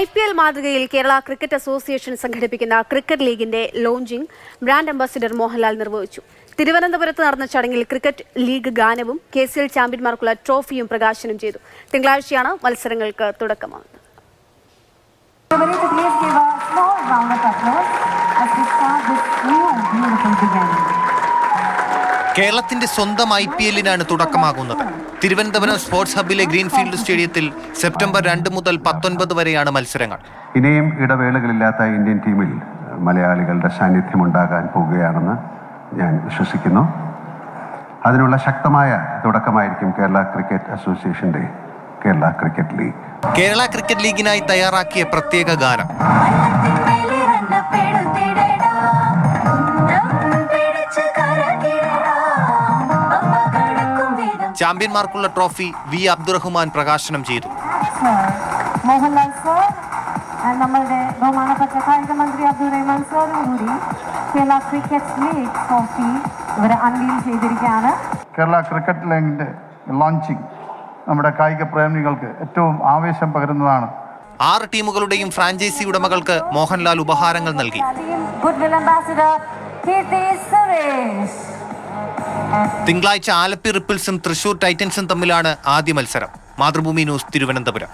IPL മാതൃകയിൽ Kerala cricket association സംഘടിപ്പിക്കുന്ന cricket ലീഗിന്റെ ലോഞ്ചിംഗ് ബ്രാൻഡ് അംബാസിഡർ മോഹൻലാൽ നിർവഹിച്ചു. തിരുവനന്തപുരത്ത് നടന്ന ചടങ്ങിൽ ക്രിക്കറ്റ് ലീഗ് ഗാനവും KCL ചാമ്പ്യന്മാർക്കുള്ള ട്രോഫിയും പ്രകാശനം ചെയ്തു. തിങ്കളാഴ്ചയാണ് മത്സരങ്ങൾക്ക് തുടക്കമാകുന്നത്. കേരളത്തിന്റെ സ്വന്തം IPL-നാണ് തുടക്കമാകുന്നത്. തിരുവനന്തപുരം സ്പോർട്സ് ഹബിലെ ഗ്രീൻഫീൽഡ് സ്റ്റേഡിയത്തിൽ സെപ്റ്റംബർ 2 മുതൽ 19 വരെയാണ് മത്സരങ്ങൾ. ഇനിയും ഇടവേളകളില്ലാത്ത ഇന്ത്യൻ ടീമിൽ മലയാളികളുടെ സാന്നിധ്യം ഉണ്ടാകാൻ പോവുകയാണെന്ന് ഞാൻ വിശ്വസിക്കുന്നു. അതിനുള്ള ശക്തമായ തുടക്കമായിരിക്കും കേരള ക്രിക്കറ്റ് അസോസിയേഷന്റെ Kerala cricket league. Kerala cricket ലീഗിനായി തയ്യാറാക്കിയ പ്രത്യേക ഗാനം ചാമ്പ്യന്മാർക്കുള്ള ട്രോഫി V. അബ്ദുറഹ്മാൻ പ്രകാശനം ചെയ്തു. മോഹൻലാൽ സർ, നമ്മളുടെ ബഹുമാനപ്പെട്ട കായിക മന്ത്രി അബ്ദുറഹ്മാൻ സാറും കൂടി കേരള ക്രിക്കറ്റ് ലീഗ് ട്രോഫി ഇവരെ അൺവീൽ ചെയ്തിരിക്കുകയാണ്. കേരള ക്രിക്കറ്റ് ലീഗിന്റെ ലോഞ്ചിങ് നമ്മുടെ കായിക പ്രേമികൾക്ക് ഏറ്റവും ആവേശം പകരുന്നതാണ്. 6 ടീമുകളുടെയും ഫ്രാഞ്ചൈസി ഉടമകൾക്ക് മോഹൻലാൽ ഉപഹാരങ്ങൾ നൽകി. തിങ്കളാഴ്ച ആലപ്പി റിപ്പിൾസും തൃശൂർ ടൈറ്റൻസും തമ്മിലാണ് ആദ്യ മത്സരം. മാതൃഭൂമി ന്യൂസ്, തിരുവനന്തപുരം.